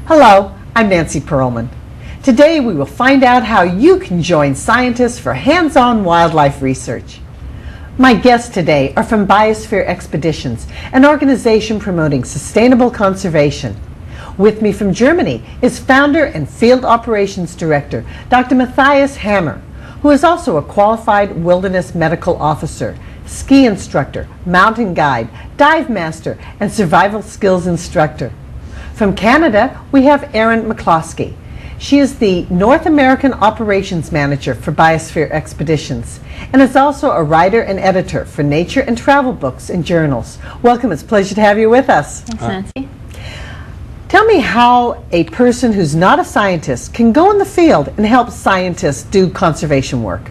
Hello, I'm Nancy Perlman. Today we will find out how you can join scientists for hands-on wildlife research. My guests today are from Biosphere Expeditions, an organization promoting sustainable conservation. With me from Germany is founder and field operations director, Dr. Matthias Hammer, who is also a qualified wilderness medical officer, ski instructor, mountain guide, dive master, and survival skills instructor. From Canada, we have Erin McCloskey. She is the North American Operations Manager for Biosphere Expeditions and is also a writer and editor for nature and travel books and journals. Welcome, it's a pleasure to have you with us. Thanks, Nancy. Tell me how a person who's not a scientist can go in the field and help scientists do conservation work.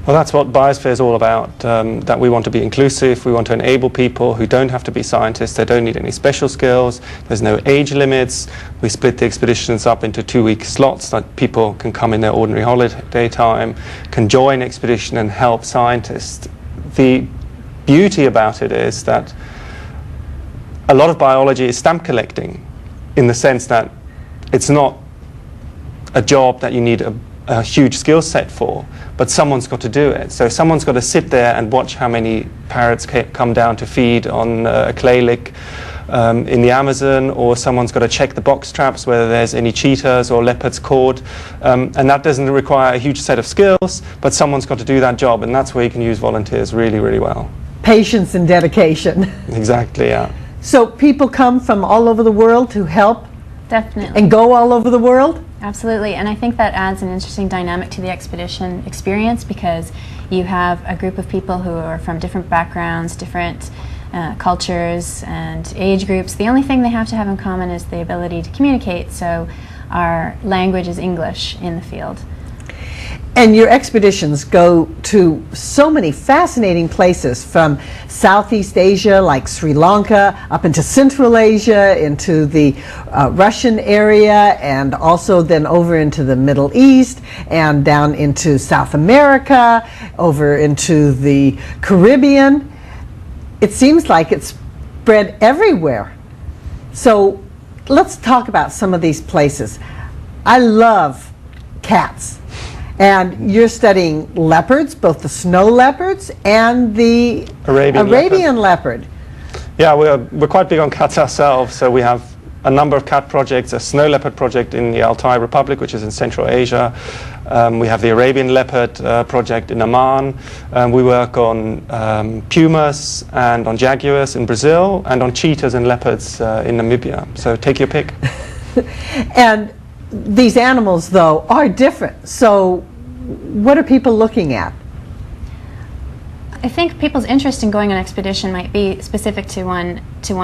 Well, that's what Biosphere is all about, that we want to be inclusive, we want to enable people who don't have to be scientists, they don't need any special skills, there's no age limits. We split the expeditions up into 2-week slots that people can come in their ordinary holiday time, can join expedition and help scientists. The beauty about it is that a lot of biology is stamp collecting, in the sense that it's not a job that you need a huge skill set for, but someone's got to do it. So someone's got to sit there and watch how many parrots come down to feed on a clay lick in the Amazon, or someone's got to check the box traps, whether there's any cheetahs or leopards caught, and that doesn't require a huge set of skills, but someone's got to do that job, and that's where you can use volunteers really, really well. Patience and dedication. Exactly, yeah. So people come from all over the world to help? Definitely. And go all over the world? Absolutely, and I think that adds an interesting dynamic to the expedition experience, because you have a group of people who are from different backgrounds, different cultures and age groups. The only thing they have to have in common is the ability to communicate, so our language is English in the field. And your expeditions go to so many fascinating places, from Southeast Asia like Sri Lanka up into Central Asia, into the Russian area, and also then over into the Middle East and down into South America, over into the Caribbean. It seems like it's spread everywhere. So let's talk about some of these places. I love cats. And you're studying leopards, both the snow leopards and the Arabian leopard. Yeah, we're quite big on cats ourselves, so we have a number of cat projects, a snow leopard project in the Altai Republic, which is in Central Asia. We have the Arabian leopard project in Oman. We work on pumas and on jaguars in Brazil, and on cheetahs and leopards in Namibia. So take your pick. And these animals, though, are different. So what are people looking at? I think people's interest in going on expedition might be specific to one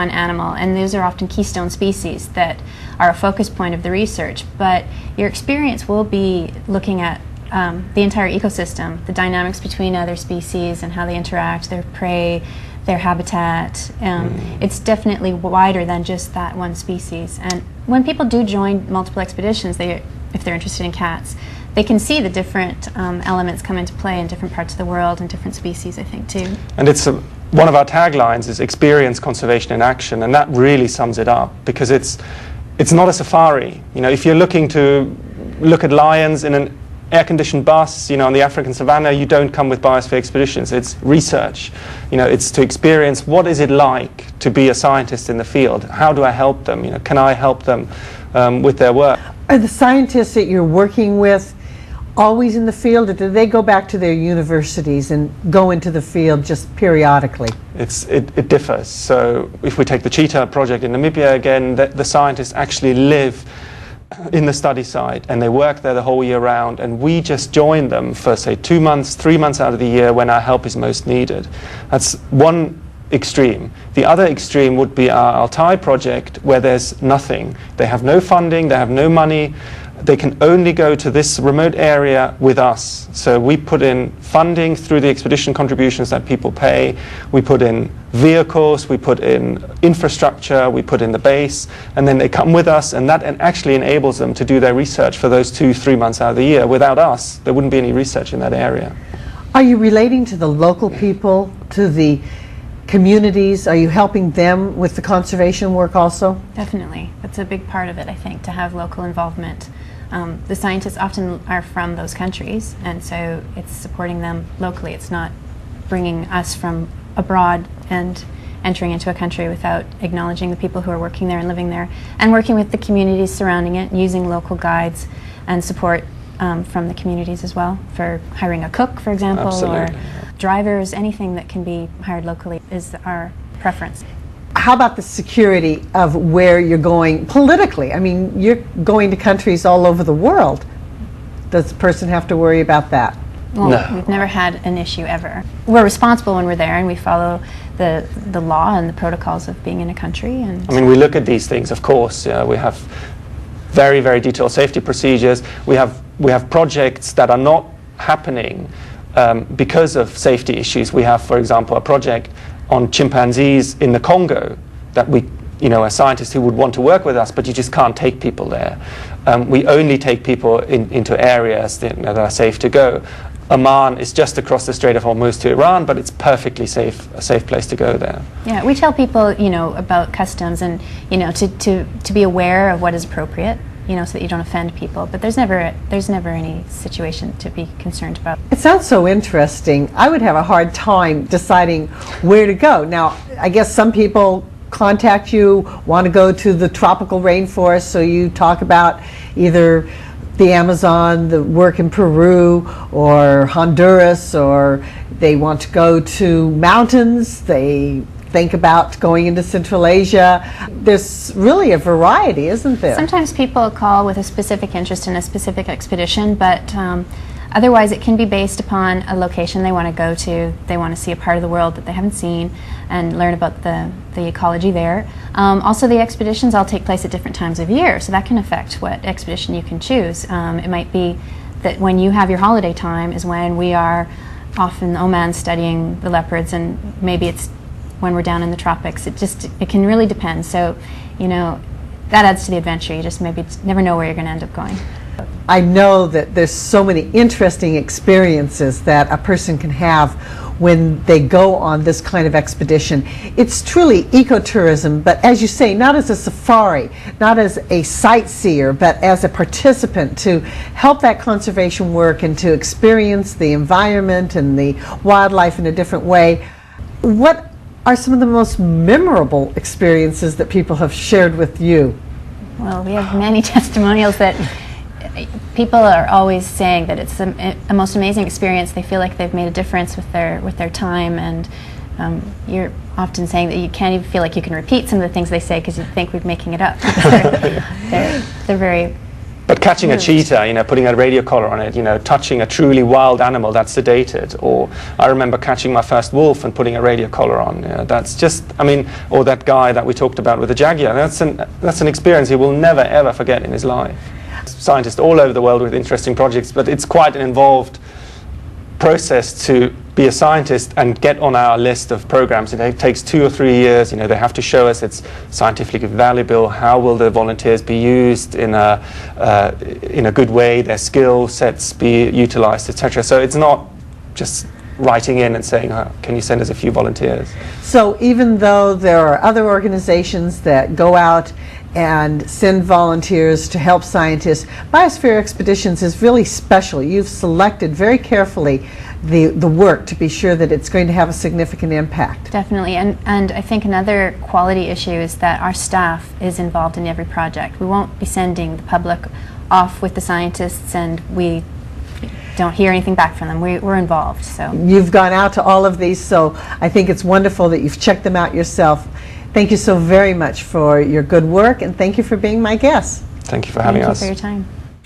animal, and those are often keystone species that are a focus point of the research. But your experience will be looking at the entire ecosystem, the dynamics between other species and how they interact, their prey, their habitat. It's definitely wider than just that one species. And when people do join multiple expeditions, if they're interested in cats, they can see the different elements come into play in different parts of the world and different species, I think, too. And it's one of our taglines is experience conservation in action, and that really sums it up, because it's not a safari. You know, if you're looking to look at lions in an air-conditioned bus, you know, on the African savannah, you don't come with Biosphere Expeditions. It's research. You know, it's to experience what is it like to be a scientist in the field. How do I help them? You know, can I help them with their work? Are the scientists that you're working with always in the field, or do they go back to their universities and go into the field just periodically? It differs. So if we take the cheetah project in Namibia again, the scientists actually live in the study site, and they work there the whole year round, and we just join them for, say, 2 months, 3 months out of the year when our help is most needed. That's one extreme. The other extreme would be our Altai project, where there's nothing. They have no funding, they have no money. They can only go to this remote area with us. So we put in funding through the expedition contributions that people pay. We put in vehicles, we put in infrastructure, we put in the base, and then they come with us, and that actually enables them to do their research for those 2-3 months out of the year. Without us, there wouldn't be any research in that area. Are you relating to the local people, to the communities? Are you helping them with the conservation work also? Definitely. That's a big part of it, I think, to have local involvement. The scientists often are from those countries, and so it's supporting them locally. It's not bringing us from abroad and entering into a country without acknowledging the people who are working there and living there, and working with the communities surrounding it, using local guides and support from the communities as well, for hiring a cook, for example, Absolutely. or drivers. Anything that can be hired locally is our preference. How about the security of where you're going politically? I mean, you're going to countries all over the world. Does the person have to worry about that? Well, No. we've never had an issue ever. We're responsible when we're there, and we follow the law and the protocols of being in a country. And I mean, we look at these things, of course. We have very, very detailed safety procedures. We have projects that are not happening because of safety issues. We have, for example, a project on chimpanzees in the Congo that we, a scientist who would want to work with us, but you just can't take people there. We only take people into areas that are safe to go. Oman is just across the Strait of Hormuz to Iran, but it's perfectly safe, a safe place to go there. yeah, we tell people, about customs and, to be aware of what is appropriate, so that you don't offend people. But there's never any situation to be concerned about. It sounds so interesting. I would have a hard time deciding where to go. Now, I guess some people contact you, want to go to the tropical rainforest, so you talk about either the Amazon, the work in Peru, or Honduras, or they want to go to mountains, they think about going into Central Asia. There's really a variety, isn't there? Sometimes people call with a specific interest in a specific expedition, but otherwise it can be based upon a location they want to go to. They want to see a part of the world that they haven't seen and learn about the ecology there. Also, the expeditions all take place at different times of year, so that can affect what expedition you can choose. It might be that when you have your holiday time is when we are off in Oman studying the leopards, and maybe it's when we're down in the tropics. It can really depend. So, that adds to the adventure. You just maybe never know where you're going to end up going. I know that there's so many interesting experiences that a person can have when they go on this kind of expedition. It's truly ecotourism, but as you say, not as a safari, not as a sightseer, but as a participant to help that conservation work and to experience the environment and the wildlife in a different way. What are some of the most memorable experiences that people have shared with you? Well, we have many testimonials that people are always saying that it's a most amazing experience. They feel like they've made a difference with their time, and you're often saying that you can't even feel like you can repeat some of the things they say because you think we're making it up. They're very. But catching a cheetah, putting a radio collar on it, touching a truly wild animal that's sedated, or I remember catching my first wolf and putting a radio collar on. That's just, or that guy that we talked about with the jaguar. That's an experience he will never ever forget in his life. Scientists all over the world with interesting projects, but it's quite an involved process to be a scientist and get on our list of programs. It takes 2 or 3 years. They have to show us it's scientifically valuable. How will the volunteers be used in a good way? Their skill sets be utilized, etc. So it's not just writing in and saying, can you send us a few volunteers? So even though there are other organizations that go out and send volunteers to help scientists, Biosphere Expeditions is really special. You've selected very carefully the work to be sure that it's going to have a significant impact. Definitely, and I think another quality issue is that our staff is involved in every project. We won't be sending the public off with the scientists and we don't hear anything back from them. We're involved. So you've gone out to all of these, so I think it's wonderful that you've checked them out yourself. Thank you so very much for your good work, and thank you for being my guest. Thank you for having us. Thank you for your time.